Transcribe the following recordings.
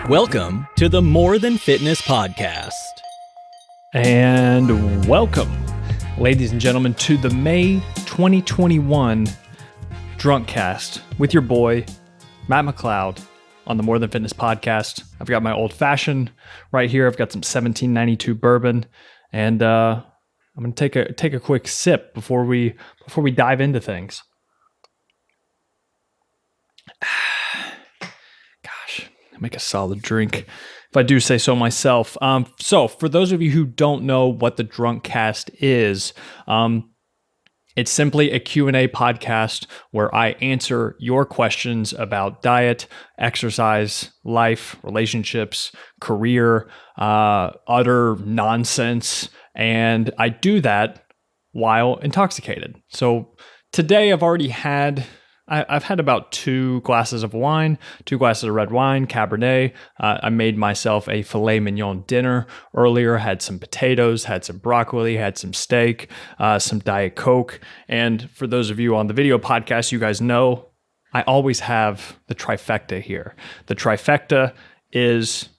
Welcome to the More Than Fitness Podcast. And welcome, ladies and gentlemen, to the May 2021 DrunkCast with your boy, Matt McLeod, on the More Than Fitness Podcast. I've got my old fashioned right here. I've got some 1792 bourbon, and I'm going to take a quick sip before we dive into things. Gosh, make a solid drink, if I do say so myself. So for those of you who don't know what the DrunkCast is, it's simply a Q&A podcast where I answer your questions about diet, exercise, life, relationships, career, utter nonsense, and I do that while intoxicated. So today I've had about 2 glasses of wine, 2 glasses of red wine, Cabernet. I made myself a filet mignon dinner earlier, had some potatoes, had some broccoli, had some steak, some Diet Coke. And for those of you on the video podcast, you guys know I always have the trifecta here. The trifecta is,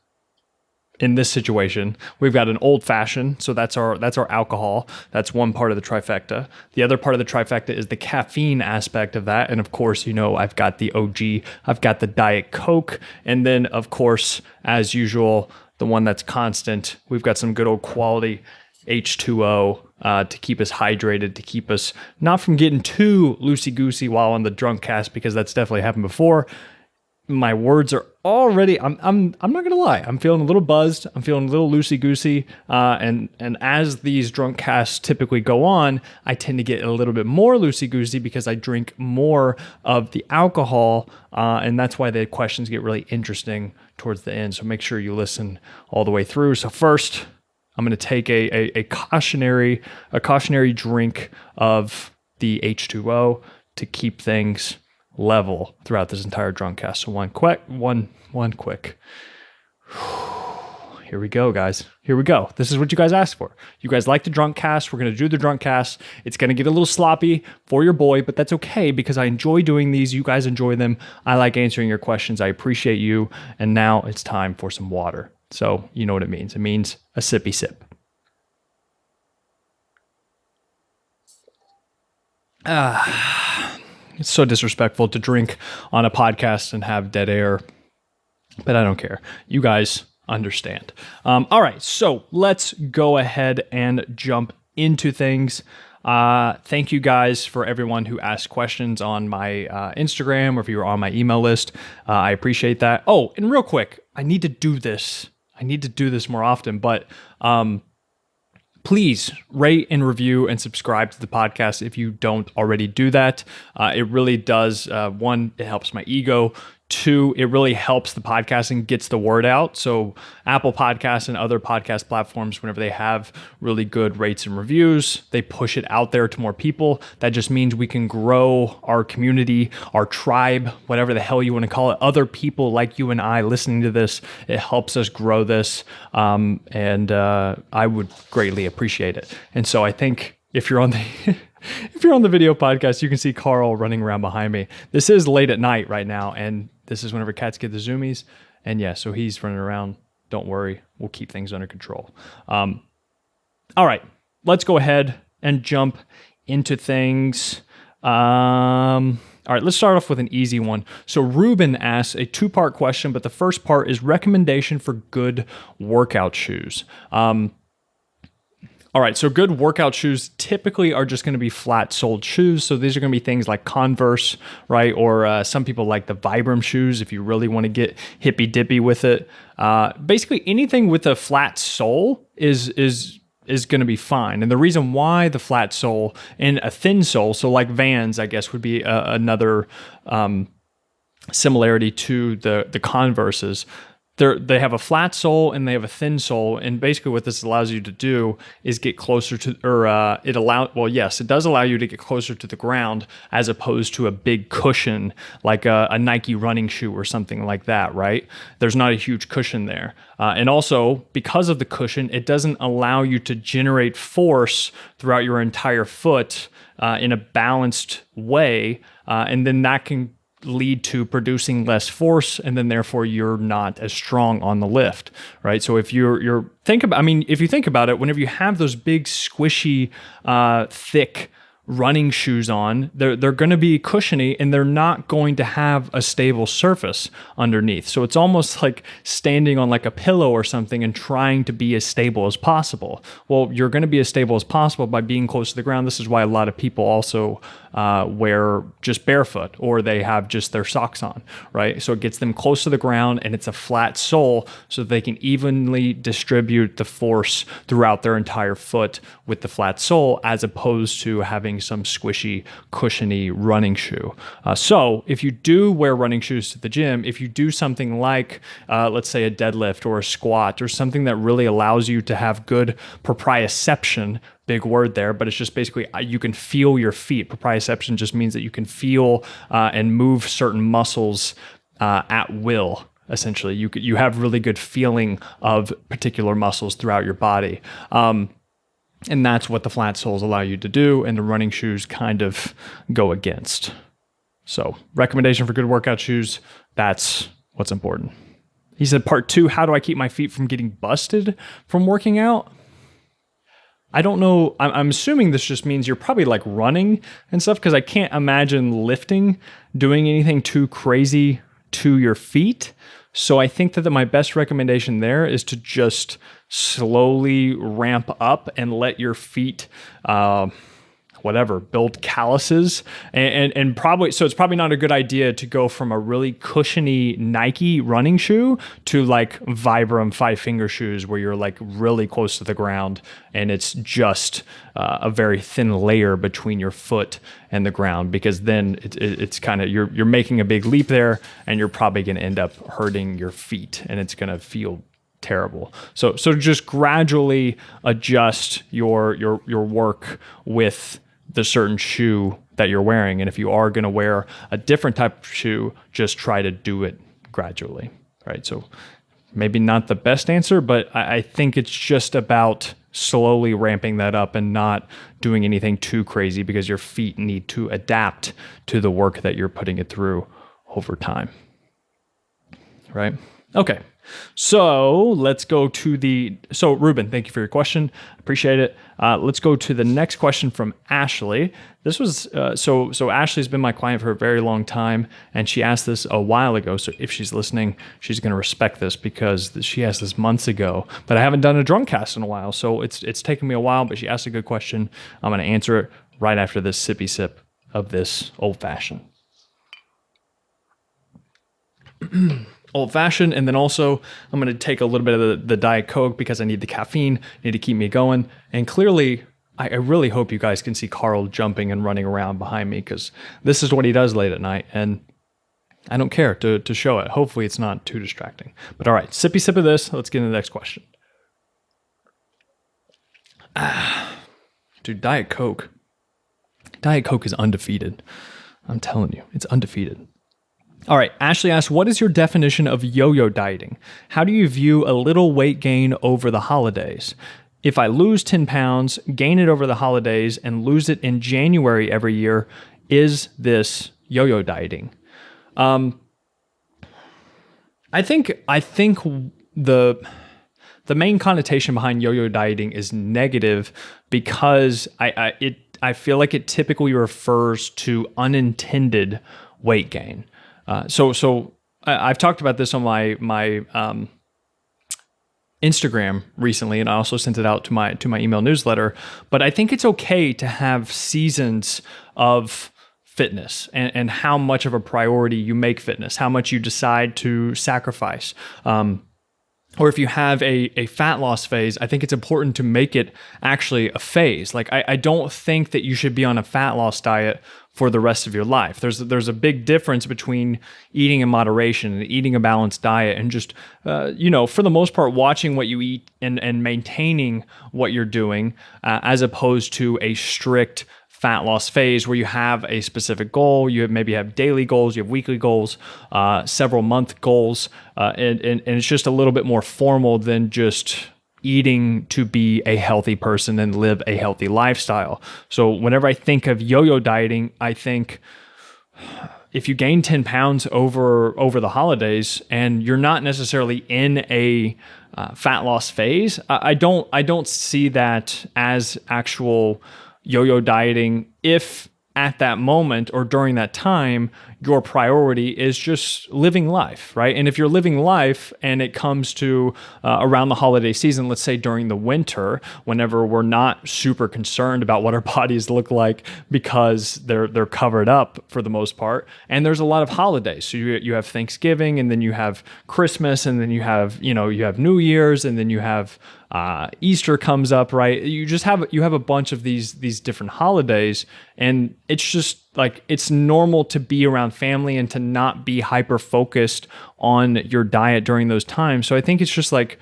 in this situation, we've got an old fashioned, so that's our alcohol. That's one part of the trifecta. The other part of the trifecta is the caffeine aspect of that, and of course, I've got the OG, I've got the Diet Coke, and then of course, as usual, the one that's constant, we've got some good old quality H2O to keep us hydrated, to keep us not from getting too loosey-goosey while on the DrunkCast, because that's definitely happened before. My words are already, I'm not going to lie, I'm feeling a little buzzed, I'm feeling a little loosey-goosey, and as these drunk casts typically go on, I tend to get a little bit more loosey-goosey because I drink more of the alcohol, and that's why the questions get really interesting towards the end, so make sure you listen all the way through. So first, I'm going to take a cautionary drink of the H2O to keep things level throughout this entire DrunkCast. So one quick. Here we go, guys. Here we go. This is what you guys asked for. You guys like the DrunkCast. We're going to do the DrunkCast. It's going to get a little sloppy for your boy, but that's okay because I enjoy doing these. You guys enjoy them. I like answering your questions. I appreciate you. And now it's time for some water. So you know what it means. It means a sippy sip. It's so disrespectful to drink on a podcast and have dead air, but I don't care. You guys understand. All right, so let's go ahead and jump into things. Thank you guys for everyone who asked questions on my Instagram or if you were on my email list. I appreciate that. Oh, and real quick, I need to do this more often, but please rate and review and subscribe to the podcast if you don't already do that. It really does. 1, it helps my ego. 2, it really helps the podcast and gets the word out. So Apple Podcasts and other podcast platforms, whenever they have really good rates and reviews, they push it out there to more people. That just means we can grow our community, our tribe, whatever the hell you want to call it. Other people like you and I listening to this, it helps us grow this. And I would greatly appreciate it. And so I think if you're on the video podcast, you can see Carl running around behind me. This is late at night right now, and this is whenever cats get the zoomies. And yeah, so he's running around. Don't worry, we'll keep things under control. All right, let's go ahead and jump into things. All right, let's start off with an easy one. So Ruben asks a 2-part question, but the first part is recommendation for good workout shoes. All right, so good workout shoes typically are just going to be flat-soled shoes. So these are going to be things like Converse, right? Or some people like the Vibram shoes if you really want to get hippy-dippy with it. Basically, anything with a flat sole is going to be fine. And the reason why the flat sole and a thin sole, so like Vans, I guess, would be another similarity to the Converses. They have a flat sole and they have a thin sole, and basically what this allows you to do is get closer to, it does allow you to get closer to the ground as opposed to a big cushion like a Nike running shoe or something like that, right? There's not a huge cushion there. And also, because of the cushion, it doesn't allow you to generate force throughout your entire foot in a balanced way, and then that can lead to producing less force, and then therefore you're not as strong on the lift, right? So if if you think about it, whenever you have those big, squishy, thick running shoes on, they're going to be cushiony and they're not going to have a stable surface underneath. So it's almost like standing on like a pillow or something and trying to be as stable as possible. Well, you're going to be as stable as possible by being close to the ground. This is why a lot of people also wear just barefoot, or they have just their socks on, right? So it gets them close to the ground and it's a flat sole so that they can evenly distribute the force throughout their entire foot with the flat sole, as opposed to having some squishy, cushiony running shoe. So if you do wear running shoes to the gym, if you do something like, let's say a deadlift or a squat or something that really allows you to have good proprioception, big word there, but it's just basically you can feel your feet. Proprioception just means that you can feel and move certain muscles at will. Essentially, you have really good feeling of particular muscles throughout your body. And that's what the flat soles allow you to do, and the running shoes kind of go against. So, recommendation for good workout shoes, that's what's important. He said, part 2, how do I keep my feet from getting busted from working out? I don't know. I'm assuming this just means you're probably like running and stuff, because I can't imagine lifting, doing anything too crazy to your feet. So I think that my best recommendation there is to just slowly ramp up and let your feet, build calluses, and probably, so it's probably not a good idea to go from a really cushiony Nike running shoe to like Vibram 5-finger shoes where you're like really close to the ground and it's just a very thin layer between your foot and the ground, because then it's kind of, you're making a big leap there and you're probably going to end up hurting your feet and it's going to feel terrible. So just gradually adjust your work with the certain shoe that you're wearing. And if you are going to wear a different type of shoe, just try to do it gradually, right? So maybe not the best answer, but I think it's just about slowly ramping that up and not doing anything too crazy, because your feet need to adapt to the work that you're putting it through over time, right? Okay. So let's go to so Ruben, thank you for your question. Appreciate it. Let's go to the next question from Ashley. This was, so Ashley's been my client for a very long time, and she asked this a while ago. So if she's listening, she's going to respect this, because she asked this months ago, but I haven't done a DrunkCast in a while. So it's taken me a while, but she asked a good question. I'm going to answer it right after this sippy sip of this old fashioned. Old fashioned, and then also I'm going to take a little bit of the Diet Coke because I need the caffeine, need to keep me going. And clearly, I really hope you guys can see Carl jumping and running around behind me, because this is what he does late at night, and I don't care to show it. Hopefully it's not too distracting. But all right, sippy sip of this. Let's get into the next question. Dude, Diet Coke. Diet Coke is undefeated. I'm telling you, it's undefeated. All right, Ashley asks, what is your definition of yo-yo dieting? How do you view a little weight gain over the holidays? If I lose 10 pounds, gain it over the holidays, and lose it in January every year, is this yo-yo dieting? I think the main connotation behind yo-yo dieting is negative, because I feel like it typically refers to unintended weight gain. So I've talked about this on my Instagram recently, and I also sent it out to my email newsletter. But I think it's okay to have seasons of fitness and how much of a priority you make fitness, how much you decide to sacrifice. Or if you have a fat loss phase, I think it's important to make it actually a phase. Like I don't think that you should be on a fat loss diet for the rest of your life. There's a big difference between eating in moderation and eating a balanced diet, and just for the most part, watching what you eat and maintaining what you're doing, as opposed to a strict fat loss phase where you have a specific goal. You maybe have daily goals, you have weekly goals, several month goals, and it's just a little bit more formal than just eating to be a healthy person and live a healthy lifestyle. So whenever I think of yo-yo dieting, I think if you gain 10 pounds over the holidays and you're not necessarily in a fat loss phase, I don't see that as actual yo-yo dieting if at that moment or during that time your priority is just living life, right? And if you're living life and it comes to around the holiday season, let's say during the winter, whenever we're not super concerned about what our bodies look like because they're covered up for the most part, and there's a lot of holidays. So you have Thanksgiving, and then you have Christmas, and then you have New Year's, and then you have Easter comes up, right? You have a bunch of these different holidays, and it's just like it's normal to be around family and to not be hyper focused on your diet during those times. So I think it's just like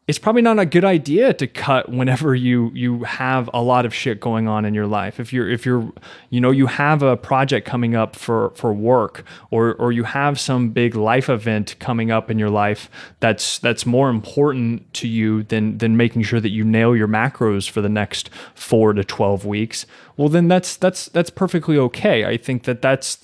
it's probably not a good idea to cut whenever you have a lot of shit going on in your life. If you're you have a project coming up for work, or you have some big life event coming up in your life that's more important to you than making sure that you nail your macros for the next 4 to 12 weeks, well then that's perfectly okay. I think that's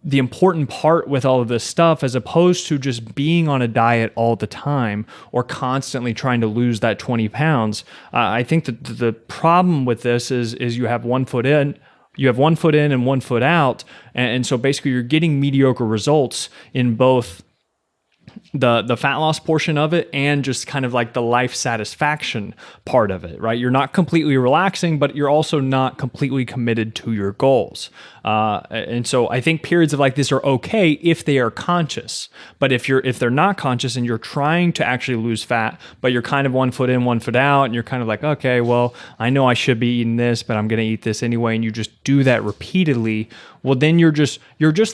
the important part with all of this stuff, as opposed to just being on a diet all the time or constantly trying to lose that 20 pounds. I think that the problem with this is you have one foot in, and one foot out. And so basically you're getting mediocre results in both the fat loss portion of it and just kind of like the life satisfaction part of it, right? You're not completely relaxing, but you're also not completely committed to your goals. And so I think periods of like this are okay if they are conscious, but if they're not conscious and you're trying to actually lose fat, but you're kind of one foot in, one foot out, and you're kind of like, okay, well, I know I should be eating this, but I'm going to eat this anyway. And you just do that repeatedly. Well, then you're just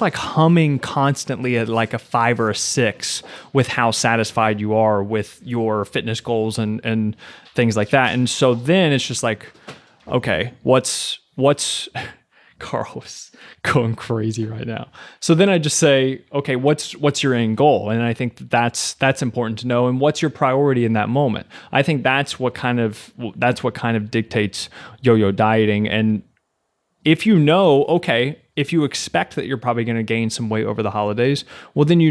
like humming constantly at like a 5 or a 6 with how satisfied you are with your fitness goals and things like that. And so then it's just like, okay, what's Carl is going crazy right now. So then I just say, okay, what's your end goal? And I think that's important to know. And what's your priority in that moment? I think that's what kind of dictates yo-yo dieting. And if you know, okay, if you expect that you're probably going to gain some weight over the holidays, well, then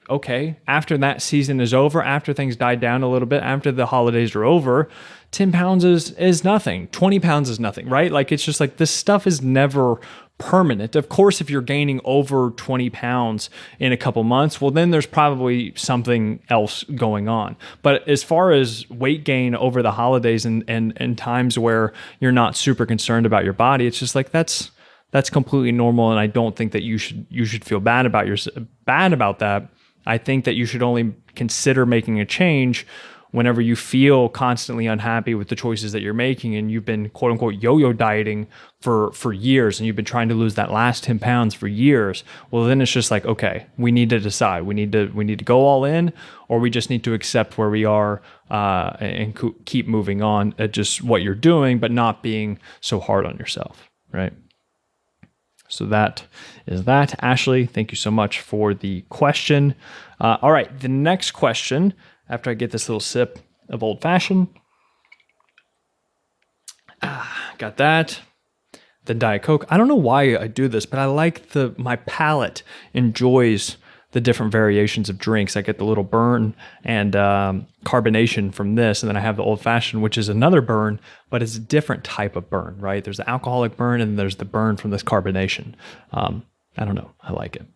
okay, after that season is over, after things die down a little bit, after the holidays are over, 10 pounds is nothing. 20 pounds is nothing, right? Like, it's just like this stuff is never permanent. Of course, if you're gaining over 20 pounds in a couple months, well, then there's probably something else going on. But as far as weight gain over the holidays and times where you're not super concerned about your body, it's just like that's completely normal. And I don't think that you should feel bad about that. I think that you should only consider making a change whenever you feel constantly unhappy with the choices that you're making, and you've been quote unquote yo-yo dieting for years, and you've been trying to lose that last 10 pounds for years. Well, then it's just like, okay, we need to decide. We need to go all in, or we just need to accept where we are and keep moving on at just what you're doing, but not being so hard on yourself, right? So that is that. Ashley, thank you so much for the question. All right, the next question, after I get this little sip of old fashioned. Got that. The Diet Coke. I don't know why I do this, but I like my palate enjoys the different variations of drinks. I get the little burn and carbonation from this, and then I have the old fashioned, which is another burn, but it's a different type of burn, right? There's the alcoholic burn, and there's the burn from this carbonation. I don't know. I like it.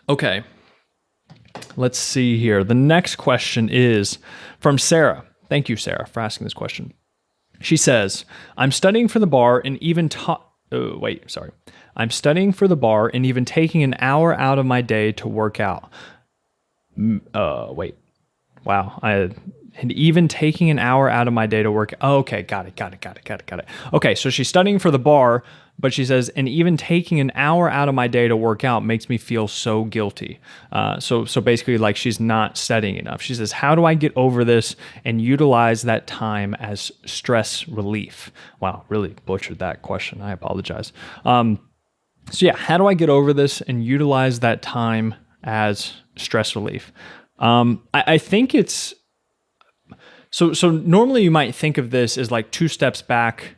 Okay. Let's see here. The next question is from Sarah. Thank you, Sarah, for asking this question. She says, I'm studying for the bar and even I'm studying for the bar and even taking an hour out of my day to work out. And even taking an hour out of my day to work. Oh, okay, got it. Okay, so she's studying for the bar, but she says, and even taking an hour out of my day to work out makes me feel so guilty. So basically, like, she's not studying enough. She says, how do I get over this and utilize that time as stress relief? Wow, really butchered that question. I apologize. So yeah, how do I get over this and utilize that time as stress relief? I think it's so normally you might think of this as like 2 steps back,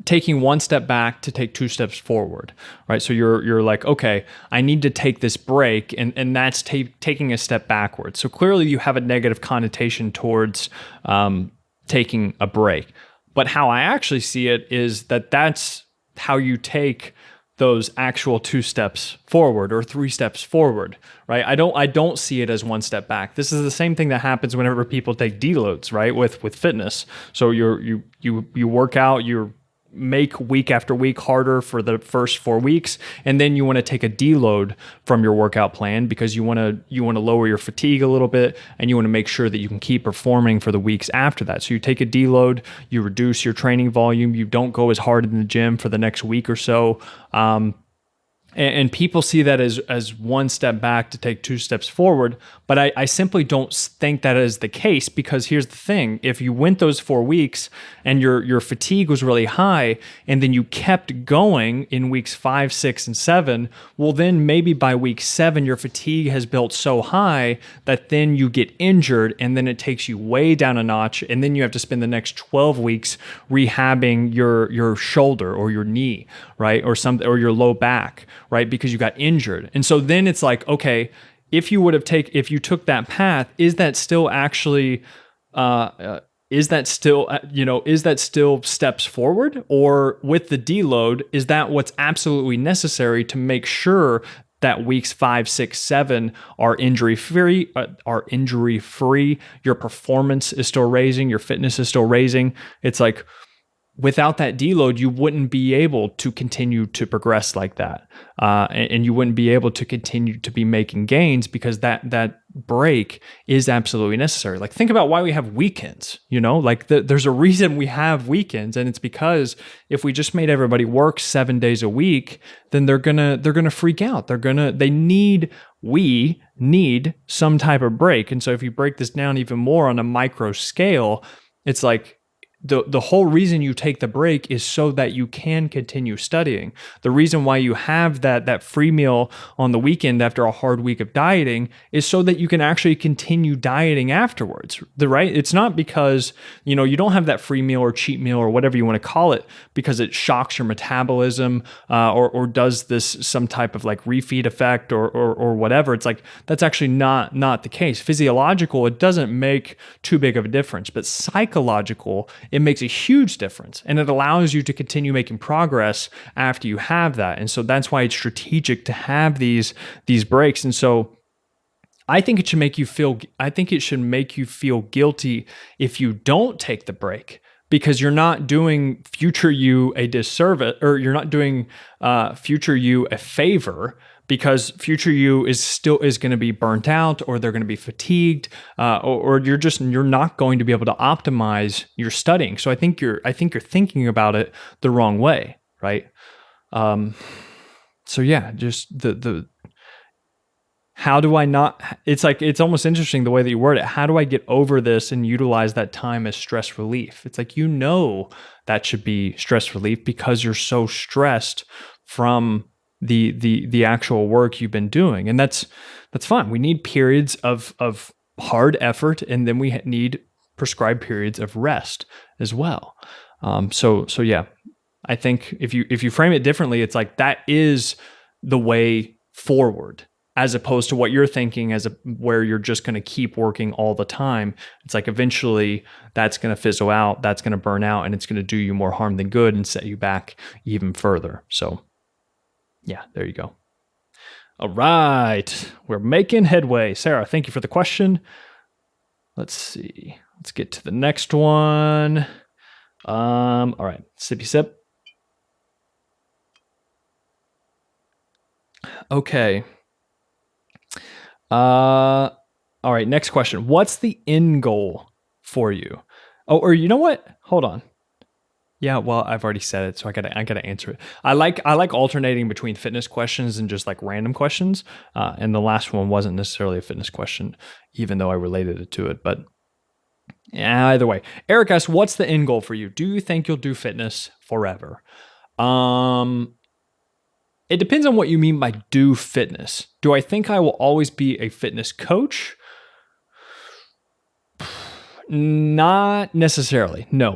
taking one step back to take two steps forward, right? So you're like, okay, I need to take this break, and that's taking a step backwards. So clearly you have a negative connotation towards taking a break. But how I actually see it is that that's how you take those actual 2 steps forward or 3 steps forward, right? I don't see it as one step back. This is the same thing that happens whenever people take deloads, right? With fitness. So you work out, you make week after week harder for the first 4 weeks, and then you want to take a deload from your workout plan because you want to lower your fatigue a little bit, and you want to make sure that you can keep performing for the weeks after that. So you take a deload, you reduce your training volume, you don't go as hard in the gym for the next week or so. And people see that as one step back to take 2 steps forward, but I simply don't think that is the case, because here's the thing. If you went those 4 weeks and your fatigue was really high, and then you kept going in weeks 5, 6, and 7, well, then maybe by week 7, your fatigue has built so high that then you get injured, and then it takes you way down a notch, and then you have to spend the next 12 weeks rehabbing your shoulder or your knee, right? Or your low back, right? Because you got injured. And so then it's like, okay, if you took that path, is that still actually, is that still steps forward? Or with the deload, is that what's absolutely necessary to make sure that weeks 5, 6, 7 are injury free, your performance is still raising, your fitness is still raising? It's like, without that deload, you wouldn't be able to continue to progress like that. And you wouldn't be able to continue to be making gains, because that break is absolutely necessary. Like, think about why we have weekends, like there's a reason we have weekends. And it's because if we just made everybody work 7 days a week, then they're gonna freak out. We need some type of break. And so if you break this down even more on a micro scale, it's like, the whole reason you take the break is so that you can continue studying. The reason why you have that free meal on the weekend after a hard week of dieting is so that you can actually continue dieting afterwards, right? It's not because, you don't have that free meal or cheat meal or whatever you want to call it because it shocks your metabolism or does this some type of like refeed effect or whatever. It's like, that's actually not the case. Physiological, it doesn't make too big of a difference, but psychological, it makes a huge difference, and it allows you to continue making progress after you have that. And so that's why it's strategic to have these breaks. And so I think it should make you feel guilty if you don't take the break, because you're not doing future you a disservice, or you're not doing future you a favor, because future you is going to be burnt out, or they're going to be fatigued, or you're not going to be able to optimize your studying. So I think you're thinking about it the wrong way, right? So yeah, just the how do I not? It's like, it's almost interesting the way that you word it. How do I get over this and utilize that time as stress relief? It's like, that should be stress relief because you're so stressed from the actual work you've been doing. And that's fine. We need periods of hard effort, and then we need prescribed periods of rest as well. So yeah, I think if you frame it differently, it's like, that is the way forward, as opposed to what you're thinking where you're just going to keep working all the time. It's like, eventually that's going to fizzle out, that's going to burn out, and it's going to do you more harm than good and set you back even further. So yeah, there you go. All right, we're making headway. Sarah, thank you for the question. Let's see. Let's get to the next one. All right, sippy sip. Okay. All right, next question. What's the end goal for you? Oh, or you know what? Hold on. Yeah, well, I've already said it, so I gotta answer it. I like alternating between fitness questions and just like random questions. And the last one wasn't necessarily a fitness question, even though I related it to it. But yeah, either way, Eric asks, "What's the end goal for you? Do you think you'll do fitness forever?" It depends on what you mean by do fitness. Do I think I will always be a fitness coach? Not necessarily. No.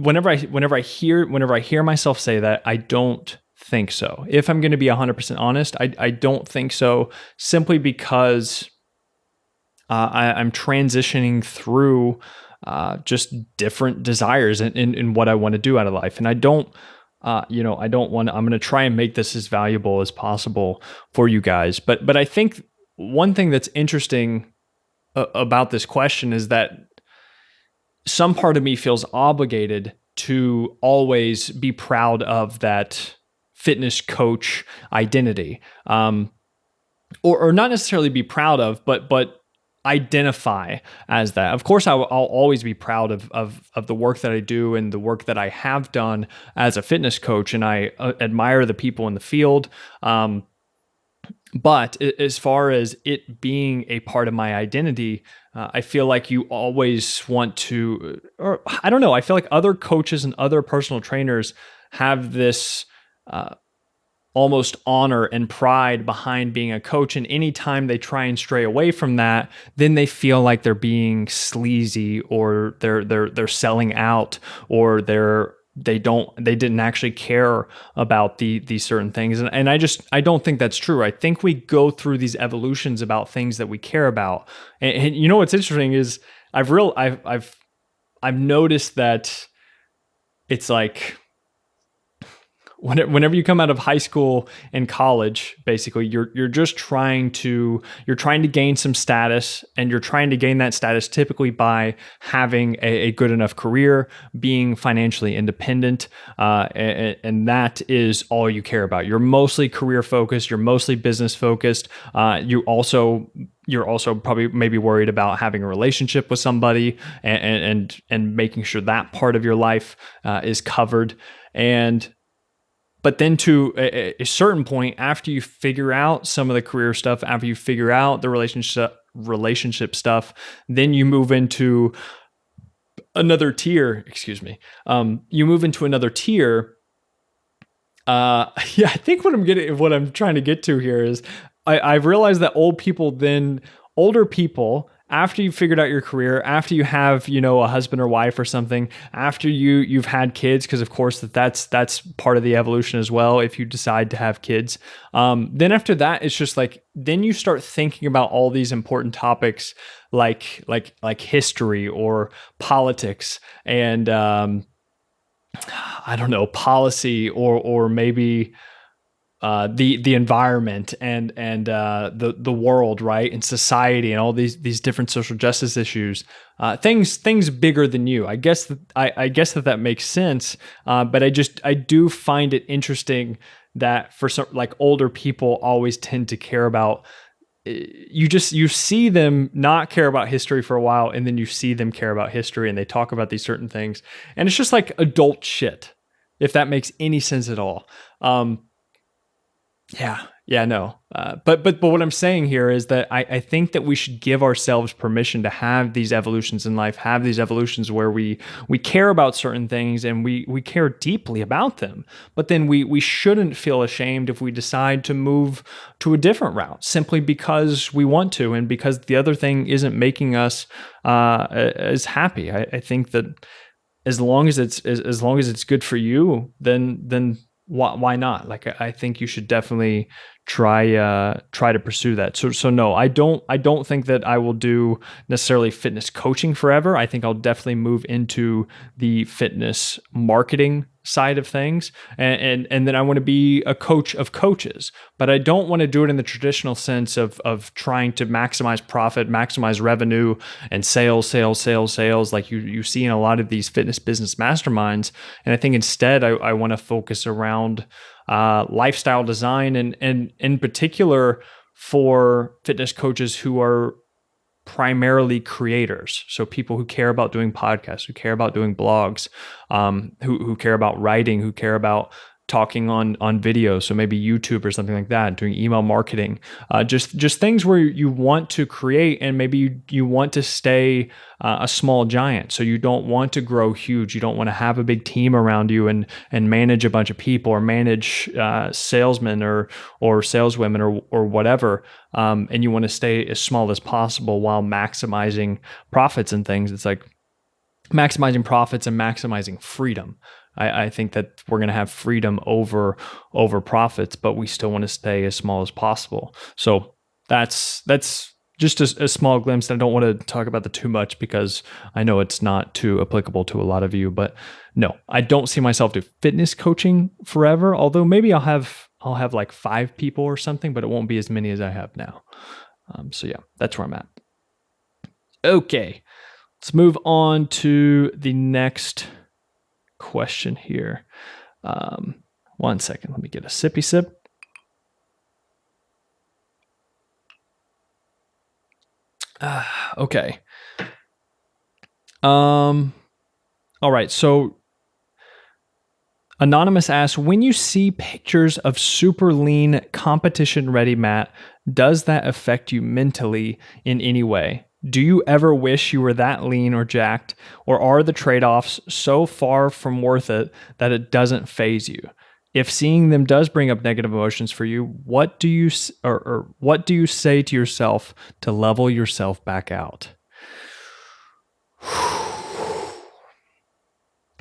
Whenever I hear myself say that, I don't think so. If I'm going to be 100% honest, I don't think so, simply because I'm transitioning through just different desires in what I want to do out of life. And I don't want, I'm going to try and make this as valuable as possible for you guys. But I think one thing that's interesting about this question is that some part of me feels obligated to always be proud of that fitness coach identity, or not necessarily be proud of, but identify as that. Of course, I'll always be proud of the work that I do and the work that I have done as a fitness coach, and I admire the people in the field. But as far as it being a part of my identity, I feel like you always want to, or I don't know, I feel like other coaches and other personal trainers have this almost honor and pride behind being a coach. And anytime they try and stray away from that, then they feel like they're being sleazy, or they're selling out, or they didn't actually care about these certain things. And I don't think that's true. I think we go through these evolutions about things that we care about. And you know what's interesting is I've noticed that it's like, whenever you come out of high school and college, basically you're just trying to gain some status, and you're trying to gain that status typically by having a good enough career, being financially independent, and that is all you care about. You're mostly career focused, you're mostly business focused. You're also probably maybe worried about having a relationship with somebody, and making sure that part of your life is covered. But then to a certain point, after you figure out some of the career stuff, after you figure out the relationship stuff, then you move into another tier. You move into another tier. I think what I'm trying to get to here is I've realized that older people, after you've figured out your career, after you have, a husband or wife or something, after you've had kids, because of course that's part of the evolution as well, if you decide to have kids, then after that, it's just like, then you start thinking about all these important topics like history or politics, and I don't know, policy, or maybe the environment, and the world, right, and society, and all these different social justice issues, things bigger than you. I guess that makes sense. But I do find it interesting that for some, like, older people always tend to care about. You see them not care about history for a while, and then you see them care about history, and they talk about these certain things, and it's just like adult shit, if that makes any sense at all. No. But what I'm saying here is that I think that we should give ourselves permission to have these evolutions in life, have these evolutions where we care about certain things, and we care deeply about them. But then we shouldn't feel ashamed if we decide to move to a different route simply because we want to, and because the other thing isn't making us as happy. I think that as long as it's good for you, then why not? Like, I think you should definitely try to pursue that. So no, I don't think that I will do necessarily fitness coaching forever. I think I'll definitely move into the fitness marketing side of things, and then I want to be a coach of coaches, but I don't want to do it in the traditional sense of trying to maximize profit, maximize revenue, and sales like you see in a lot of these fitness business masterminds. And I think instead I want to focus around lifestyle design, and in particular for fitness coaches who are primarily creators. So people who care about doing podcasts, who care about doing blogs, who care about writing, who care about talking on video. So maybe YouTube or something like that, doing email marketing, just things where you want to create, and maybe you want to stay a small giant. So you don't want to grow huge. You don't want to have a big team around you and manage a bunch of people, or manage salesmen or saleswomen or whatever. And you want to stay as small as possible while maximizing profits and things. It's like, maximizing profits and maximizing freedom. I think that we're going to have freedom over profits, but we still want to stay as small as possible. So that's just a small glimpse. I don't want to talk about that too much because I know it's not too applicable to a lot of you. But no, I don't see myself do fitness coaching forever. Although maybe I'll have like 5 people or something, but it won't be as many as I have now. So yeah, that's where I'm at. Okay, let's move on to the next question here. 1 second, let me get a sippy sip. Okay. All right. So Anonymous asks, when you see pictures of super lean competition ready Matt, does that affect you mentally in any way? Do you ever wish you were that lean or jacked, or are the trade-offs so far from worth it that it doesn't faze you? If seeing them does bring up negative emotions for you, what do you what do you say to yourself to level yourself back out?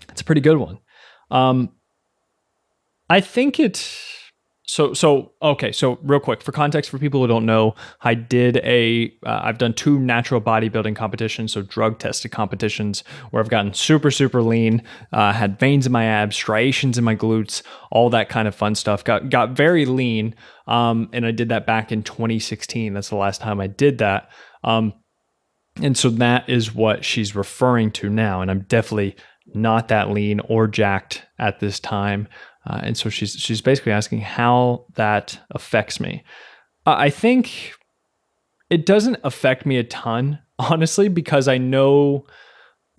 It's a pretty good one. I think okay. So real quick, for context, for people who don't know, I've done 2 natural bodybuilding competitions, so drug tested competitions where I've gotten super, super lean, had veins in my abs, striations in my glutes, all that kind of fun stuff. Got very lean, and I did that back in 2016. That's the last time I did that. And so that is what she's referring to now, and I'm definitely not that lean or jacked at this time. And so she's basically asking how that affects me. I think it doesn't affect me a ton, honestly, because I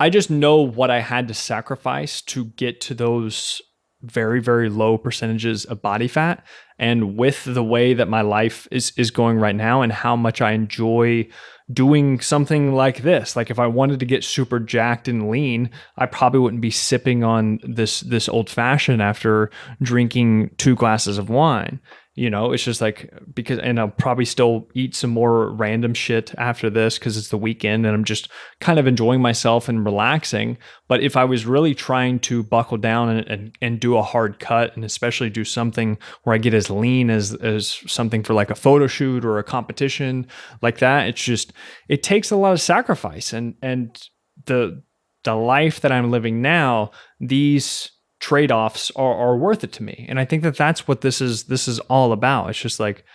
just know what I had to sacrifice to get to those very, very low percentages of body fat. And with the way that my life is going right now and how much I enjoy doing something like this. Like if I wanted to get super jacked and lean, I probably wouldn't be sipping on this old fashioned after drinking 2 glasses of wine. You know, it's just like and I'll probably still eat some more random shit after this because it's the weekend and I'm just kind of enjoying myself and relaxing. But if I was really trying to buckle down and do a hard cut, and especially do something where I get as lean as something for like a photo shoot or a competition like that, it takes a lot of sacrifice. And the life that I'm living now, these trade-offs are worth it to me. And I think that's what this is all about. It's just like,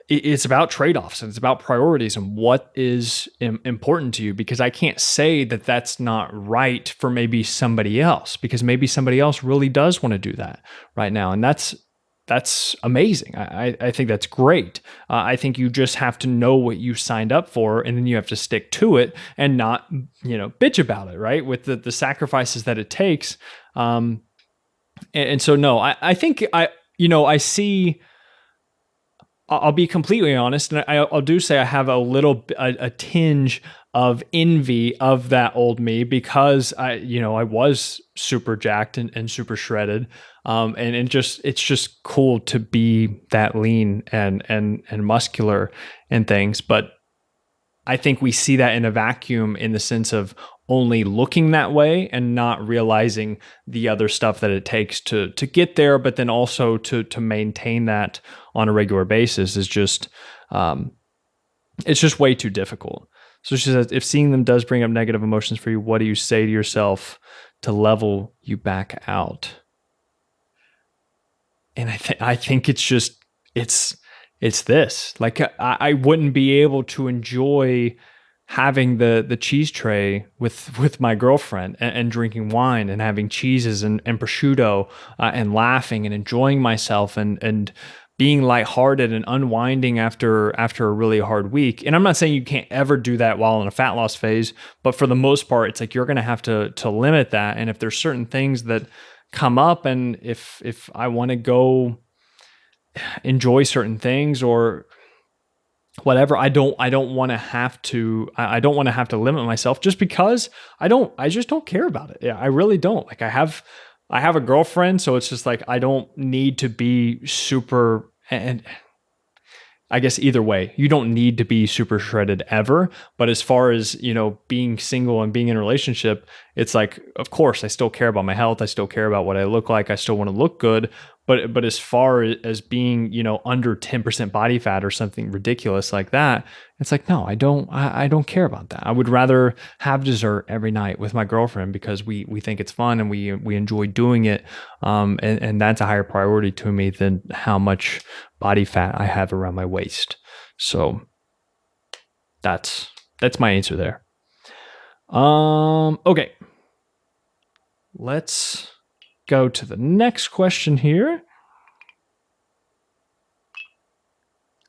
it's about trade-offs and it's about priorities and what is important to you, because I can't say that that's not right for maybe somebody else, because maybe somebody else really does want to do that right now. And that's amazing. I think that's great. I think you just have to know what you signed up for, and then you have to stick to it and not, bitch about it, right? With the sacrifices that it takes. And so, no, I think I see, I'll be completely honest. And I'll do say I have a tinge of envy of that old me, because I was super jacked and super shredded. And it's just cool to be that lean and muscular and things. But I think we see that in a vacuum, in the sense of only looking that way and not realizing the other stuff that it takes to get there, but then also to maintain that on a regular basis is just, it's just way too difficult. So she says, if seeing them does bring up negative emotions for you, what do you say to yourself to level you back out? And I think it's just, it's this, like, I wouldn't be able to enjoy having the cheese tray with my girlfriend and drinking wine and having cheeses and prosciutto and laughing and enjoying myself and being lighthearted and unwinding after a really hard week. And I'm not saying you can't ever do that while in a fat loss phase, but for the most part, it's like you're going to have to limit that. And if there's certain things that come up, and if I want to go enjoy certain things or whatever, I don't want to have to limit myself just because I just don't care about it. Yeah, I really don't. Like I have a girlfriend, so it's just like I don't need to be super, and I guess either way, you don't need to be super shredded ever. But as far as, being single and being in a relationship, it's like, of course, I still care about my health. I still care about what I look like. I still want to look good. But as far as being, under 10% body fat or something ridiculous like that, it's like, no, I don't care about that. I would rather have dessert every night with my girlfriend because we think it's fun and we enjoy doing it. And that's a higher priority to me than how much body fat I have around my waist. So that's my answer there. Okay. Let's go to the next question here.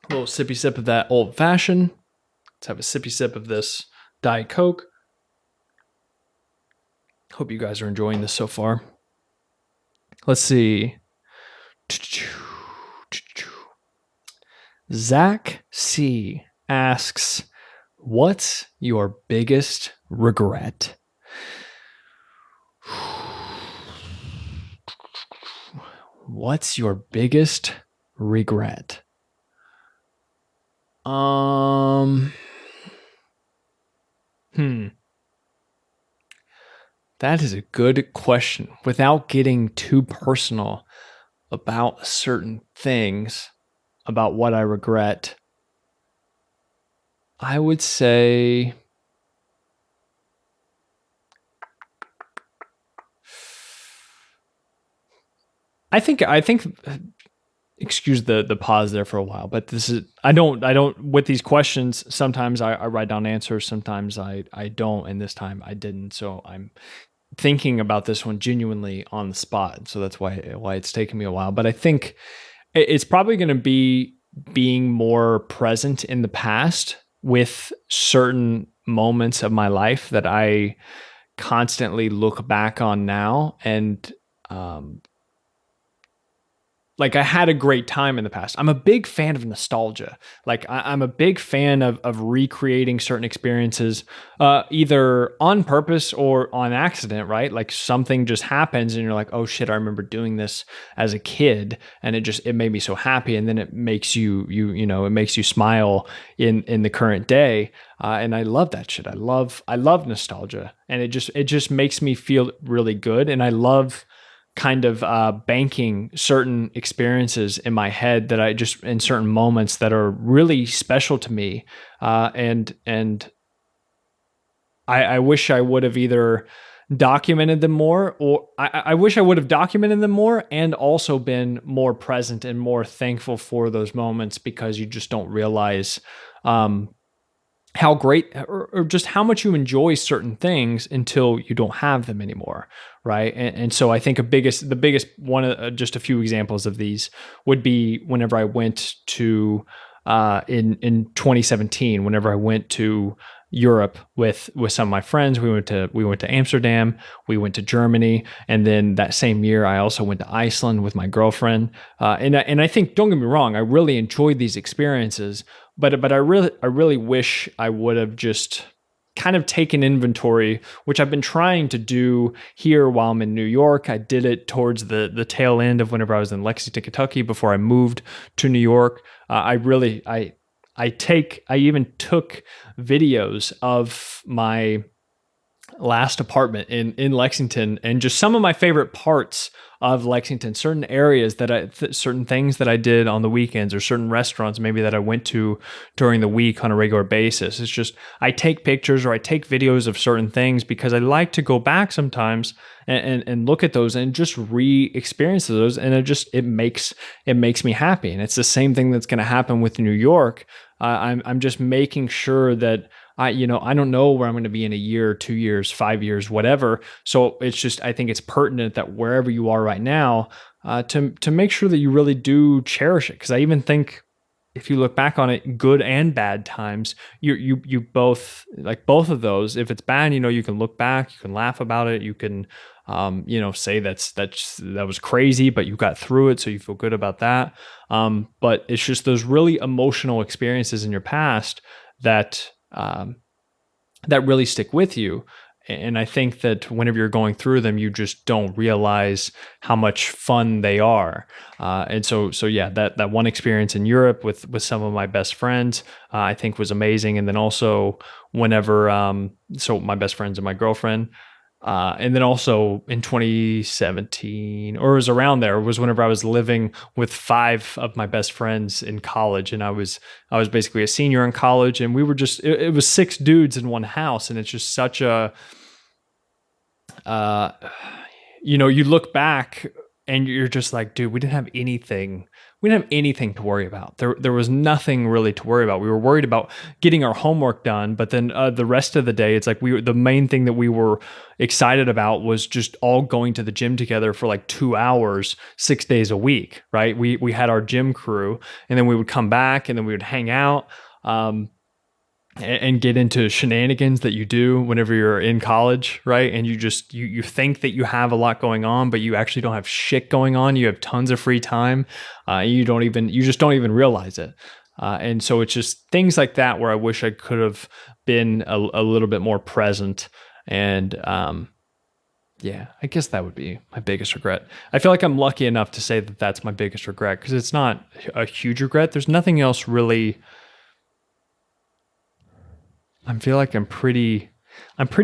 A little sippy sip of that old fashioned. Let's have a sippy sip of this Diet Coke. Hope you guys are enjoying this so far. Let's see. Zach C asks, what's your biggest regret? What's your biggest regret? That is a good question. Without getting too personal about certain things, about what I regret, I would say I think excuse the pause there for a while, but this is I don't with these questions, sometimes I write down answers, sometimes I don't, and this time I didn't. So I'm thinking about this one genuinely on the spot. So that's why it's taken me a while. But I think it's probably going to be being more present in the past with certain moments of my life that I constantly look back on now, and like I had a great time in the past. I'm a big fan of nostalgia. Like I'm a big fan of recreating certain experiences, either on purpose or on accident, right? Like something just happens and you're like, oh shit, I remember doing this as a kid and it made me so happy. And then it makes it makes you smile in the current day. And I love that shit. I love nostalgia, and it just makes me feel really good. And I love kind of banking certain experiences in my head that I just in certain moments that are really special to me. And I wish I would have either documented them more, or I wish I would have documented them more and also been more present and more thankful for those moments, because you just don't realize how great or just how much you enjoy certain things until you don't have them anymore, right? And so I think the biggest one, just a few examples of these would be whenever I went to in 2017, whenever I went to Europe with some of my friends. We went to Amsterdam, we went to Germany, and then that same year I also went to Iceland with my girlfriend. And I think, don't get me wrong, I really enjoyed these experiences, but I really wish I would have just kind of taken inventory, which I've been trying to do here while I'm in New York. I did it towards the tail end of whenever I was in Lexington, Kentucky, before I moved to New York. I even took videos of my last apartment in Lexington, and just some of my favorite parts of Lexington, certain areas certain things that I did on the weekends, or certain restaurants maybe that I went to during the week on a regular basis. It's just, I take pictures or I take videos of certain things because I like to go back sometimes and look at those and just re-experience those. And it makes me happy. And it's the same thing that's going to happen with New York. I'm just making sure that I don't know where I'm going to be in a year, 2 years, 5 years, whatever. So it's just, I think it's pertinent that wherever you are right now, to make sure that you really do cherish it. Because I even think if you look back on it, good and bad times, you both, like both of those. If it's bad, you can look back, you can laugh about it, you can say that was crazy, but you got through it, so you feel good about that. But it's just those really emotional experiences in your past that really stick with you. And I think that whenever you're going through them, you just don't realize how much fun they are. And so yeah, that one experience in Europe with some of my best friends, I think was amazing. And then also whenever, so my best friends and my girlfriend, and then also in 2017, or it was around there, was whenever I was living with 5 of my best friends in college, and I was basically a senior in college, and we were just it was 6 dudes in one house, and it's just such a you look back and you're just like, dude, we didn't have anything. We didn't have anything to worry about. There was nothing really to worry about. We were worried about getting our homework done, but then the rest of the day, it's like the main thing that we were excited about was just all going to the gym together for like 2 hours, 6 days a week, right? We had our gym crew, and then we would come back, and then we would hang out. And get into shenanigans that you do whenever you're in college, right? And you think that you have a lot going on, but you actually don't have shit going on. You have tons of free time. You just don't even realize it. And so it's just things like that where I wish I could have been a little bit more present. And yeah, I guess that would be my biggest regret. I feel like I'm lucky enough to say that that's my biggest regret, because it's not a huge regret. There's nothing else really. I feel like I'm pretty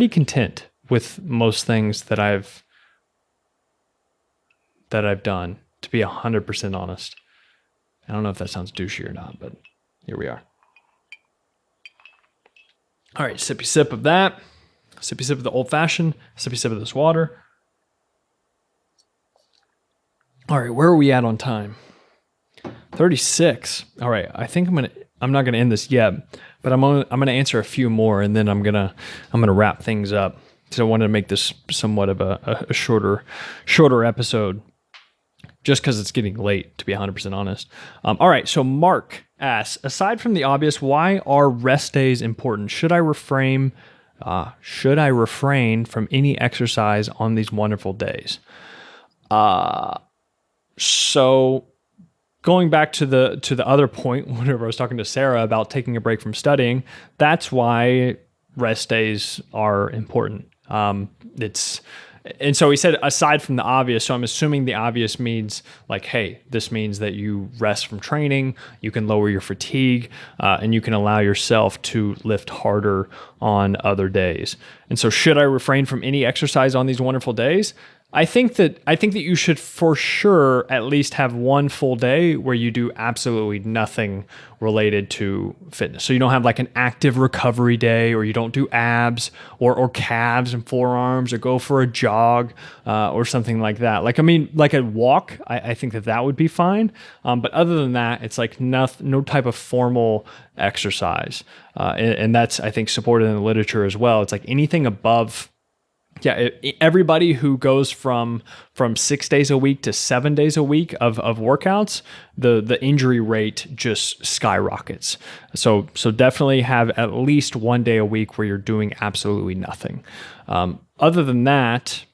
content with most things that I've done, to be 100% honest. I don't know if that sounds douchey or not, but here we are. All right, sippy sip of that. Sippy sip of the old fashioned. Sippy sip of this water. All right, where are we at on time? 36. All right, I think I'm not gonna end this yet, but I'm gonna answer a few more, and then I'm gonna wrap things up. So I wanted to make this somewhat of a shorter episode, just because it's getting late, to be 100% honest. All right, so Mark asks, aside from the obvious, why are rest days important? Should I refrain from any exercise on these wonderful days? So going back to the other point, whenever I was talking to Sarah about taking a break from studying, that's why rest days are important. And so he said, aside from the obvious, so I'm assuming the obvious means like, hey, this means that you rest from training, you can lower your fatigue, and you can allow yourself to lift harder on other days. And so should I refrain from any exercise on these wonderful days? I think that you should for sure at least have one full day where you do absolutely nothing related to fitness. So you don't have like an active recovery day, or you don't do abs or calves and forearms, or go for a jog or something like that. Like a walk, I think that would be fine. But other than that, it's like no type of formal exercise. And that's, I think, supported in the literature as well. It's like anything above. Yeah, everybody who goes from 6 days a week to 7 days a week of workouts, the injury rate just skyrockets. So definitely have at least 1 day a week where you're doing absolutely nothing. Other than that,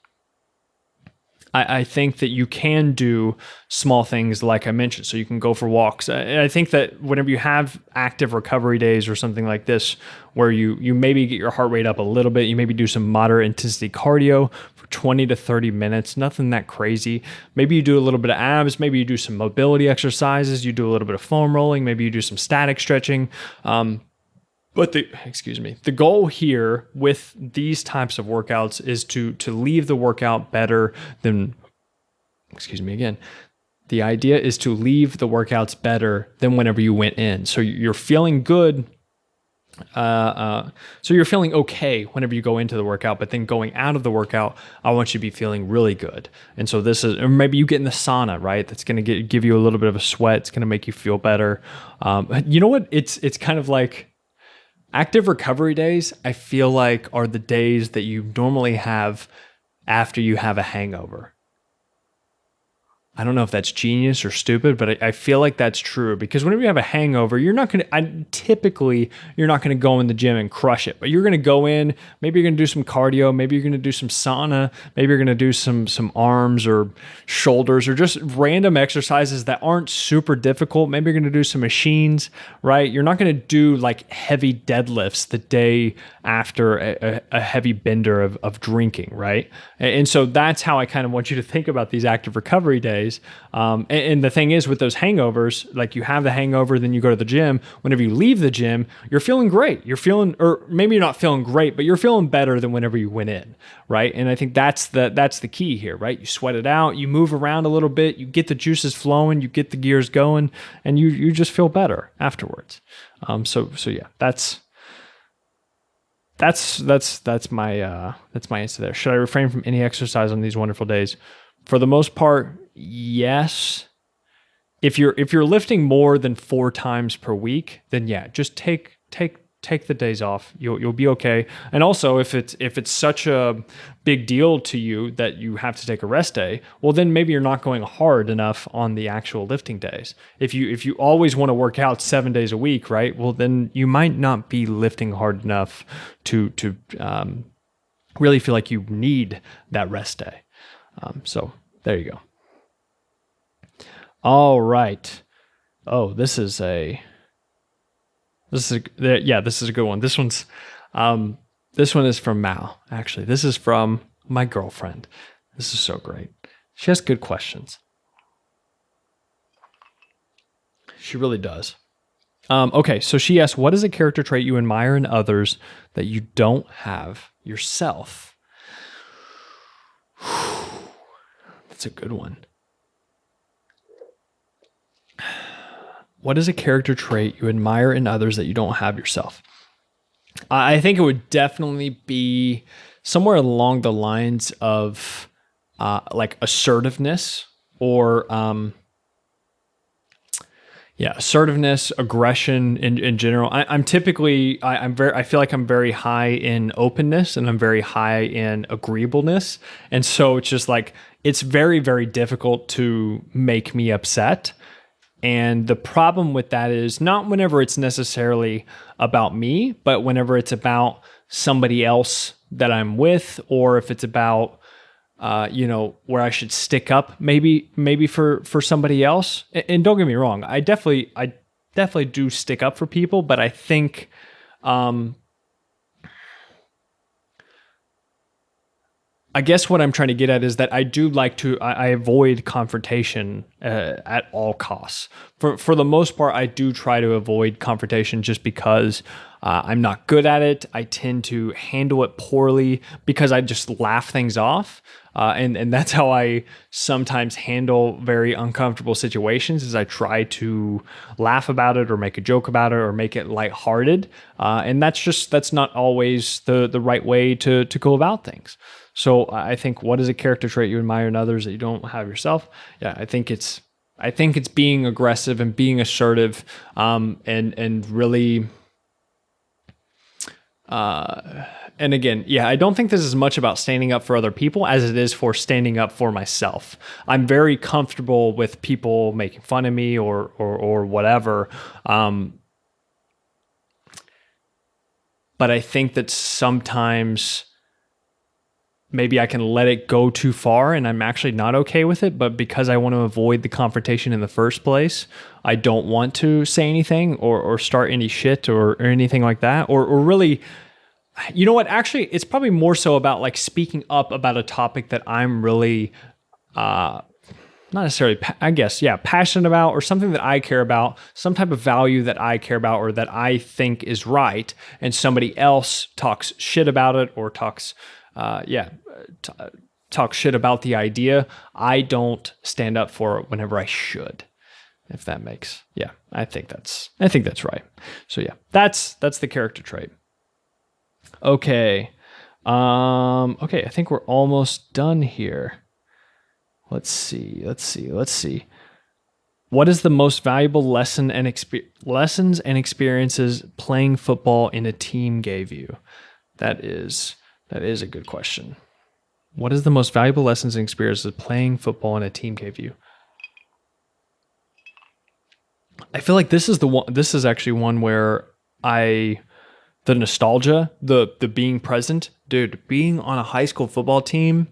I think that you can do small things like I mentioned. So you can go for walks. I think that whenever you have active recovery days or something like this, where you maybe get your heart rate up a little bit, you maybe do some moderate intensity cardio for 20 to 30 minutes, nothing that crazy. Maybe you do a little bit of abs, maybe you do some mobility exercises, you do a little bit of foam rolling, maybe you do some static stretching. But the goal here with these types of workouts is to leave the workout better than, the idea is to leave the workouts better than whenever you went in. So you're feeling good. So you're feeling okay whenever you go into the workout, but then going out of the workout, I want you to be feeling really good. And so this is, or maybe you get in the sauna, right? That's going to give you a little bit of a sweat. It's going to make you feel better. You know what? It's kind of like, active recovery days, I feel like, are the days that you normally have after you have a hangover. I don't know if that's genius or stupid, but I feel like that's true, because whenever you have a hangover, you're not going to, typically, you're not going to go in the gym and crush it, but you're going to go in, maybe you're going to do some cardio, maybe you're going to do some sauna, maybe you're going to do some arms or shoulders or just random exercises that aren't super difficult. Maybe you're going to do some machines, right? You're not going to do like heavy deadlifts the day after a heavy bender of drinking, right? And so that's how I kind of want you to think about these active recovery days. And the thing is, with those hangovers, like you have the hangover, then you go to the gym. Whenever you leave the gym, you're feeling great. You're feeling, or maybe you're not feeling great, but you're feeling better than whenever you went in, right? And I think that's the key here, right? You sweat it out, you move around a little bit, you get the juices flowing, you get the gears going, and you just feel better afterwards. So yeah, that's my answer there. Should I refrain from any exercise on these wonderful days? For the most part, yes. If you're lifting more than 4 times per week, then yeah, just take the days off. You'll be okay. And also, if it's such a big deal to you that you have to take a rest day, well, then maybe you're not going hard enough on the actual lifting days. If you always want to work out 7 days a week, right? Well, then you might not be lifting hard enough to really feel like you need that rest day. So there you go. All right. Oh, this is a good one. This one is from Mal. Actually, this is from my girlfriend. This is so great. She has good questions. She really does. Okay, so she asks, what is a character trait you admire in others that you don't have yourself? That's a good one. What is a character trait you admire in others that you don't have yourself? I think it would definitely be somewhere along the lines of like assertiveness or assertiveness, aggression in general. I feel like I'm very high in openness and I'm very high in agreeableness. And so it's just like, it's very, very difficult to make me upset. And the problem with that is not whenever it's necessarily about me, but whenever it's about somebody else that I'm with, or if it's about, where I should stick up maybe for somebody else. And don't get me wrong, I definitely do stick up for people, but I think, I guess what I'm trying to get at is that I do like to, I avoid confrontation at all costs. For the most part, I do try to avoid confrontation just because I'm not good at it. I tend to handle it poorly because I just laugh things off. And that's how I sometimes handle very uncomfortable situations, is I try to laugh about it or make a joke about it or make it lighthearted. And that's not always the right way to go about things. So I think, what is a character trait you admire in others that you don't have yourself? Yeah, I think it's being aggressive and being assertive, and really, and again, yeah, I don't think this is much about standing up for other people as it is for standing up for myself. I'm very comfortable with people making fun of me or whatever. But I think that sometimes maybe I can let it go too far and I'm actually not okay with it, but because I want to avoid the confrontation in the first place, I don't want to say anything or start any shit or anything like that. Or really, you know what? Actually, it's probably more so about like speaking up about a topic that I'm really, not necessarily, I guess, yeah, passionate about, or something that I care about, some type of value that I care about or that I think is right, and somebody else talks shit about it or talks shit about the idea. I don't stand up for it whenever I should, if that makes, yeah, I think that's right. So yeah, that's the character trait. Okay. I think we're almost done here. Let's see. What is the most valuable lessons and experiences playing football in a team gave you? That is a good question. What is the most valuable lessons and experiences playing football in a team gave you? I feel like this is actually one where the nostalgia, the being present, dude, being on a high school football team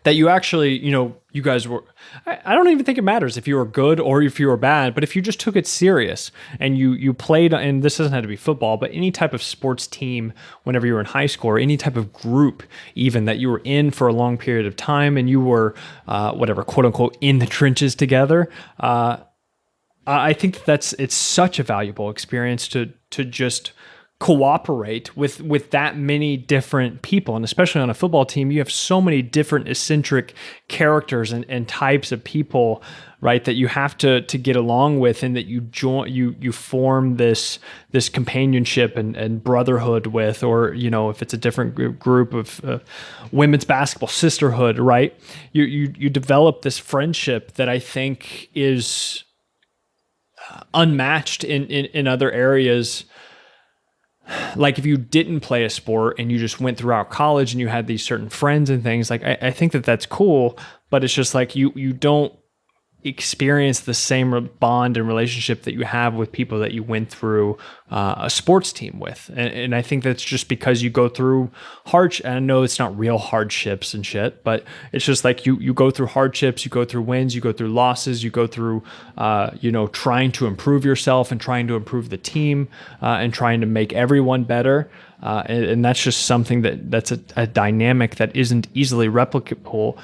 that you actually, you guys were, I don't even think it matters if you were good or if you were bad, but if you just took it serious and you played, and this doesn't have to be football, but any type of sports team whenever you were in high school, or any type of group even that you were in for a long period of time, and you were, whatever, quote unquote, in the trenches together, I think it's such a valuable experience to just cooperate with that many different people. And especially on a football team, you have so many different eccentric characters and types of people, right, that you have to get along with, and that you form this companionship and brotherhood with, or if it's a different group of women's basketball sisterhood, right, you develop this friendship that I think is unmatched in other areas. Like if you didn't play a sport and you just went throughout college and you had these certain friends and things, like I think that's cool, but it's just like you don't experience the same bond and relationship that you have with people that you went through a sports team with. And I think that's just because you go through hardship. I know it's not real hardships and shit, but it's just like you go through hardships, you go through wins, you go through losses, you go through, trying to improve yourself and trying to improve the team and trying to make everyone better. And that's just something that's a dynamic that isn't easily replicable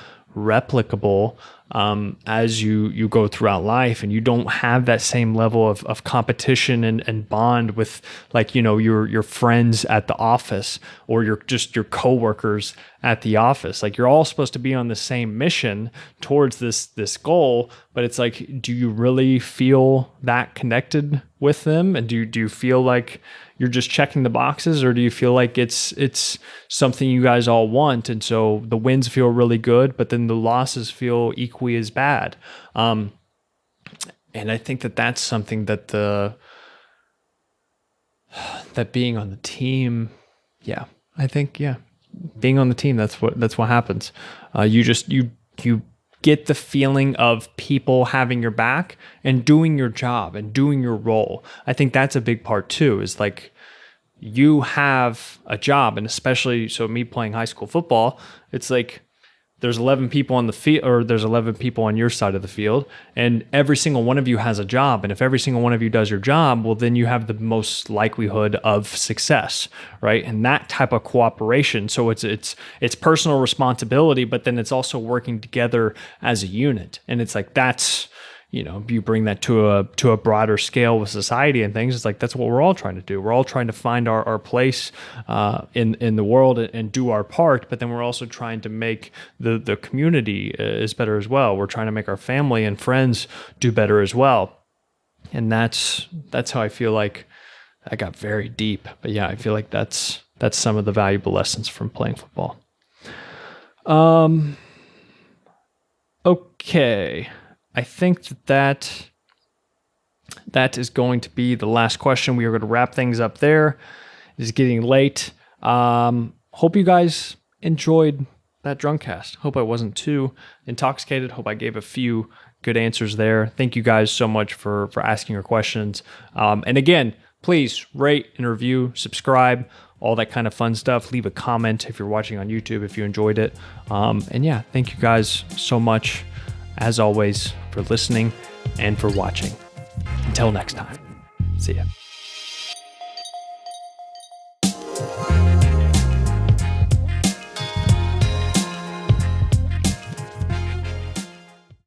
as you go throughout life, and you don't have that same level of competition and bond with, like, your friends at the office, or your coworkers at the office. Like, you're all supposed to be on the same mission towards this goal, but it's like, do you really feel that connected with them? And do you feel like you're just checking the boxes, or do you feel like it's something you guys all want? And so the wins feel really good, but then the losses feel equally as bad. And I think that's something that that being on the team, being on the team, that's what happens. You get the feeling of people having your back and doing your job and doing your role. I think that's a big part too, is like, you have a job, and especially, so me playing high school football, it's like there's 11 people on the field, or there's 11 people on your side of the field, and every single one of you has a job. And if every single one of you does your job, well, then you have the most likelihood of success, right? And that type of cooperation. So it's personal responsibility, but then it's also working together as a unit. And it's like, that's, you bring that to a broader scale with society and things. It's like, that's what we're all trying to do. We're all trying to find our place in the world and do our part, but then we're also trying to make the community is better as well. We're trying to make our family and friends do better as well. And that's how I feel like I got very deep. But yeah, I feel like that's some of the valuable lessons from playing football. Okay. I think that is going to be the last question. We are going to wrap things up there. It's getting late. Hope you guys enjoyed that DrunkCast. Hope I wasn't too intoxicated. Hope I gave a few good answers there. Thank you guys so much for asking your questions. And again, please rate and review, subscribe, all that kind of fun stuff. Leave a comment if you're watching on YouTube if you enjoyed it. And yeah, thank you guys so much, as always, for listening and for watching. Until next time, see ya.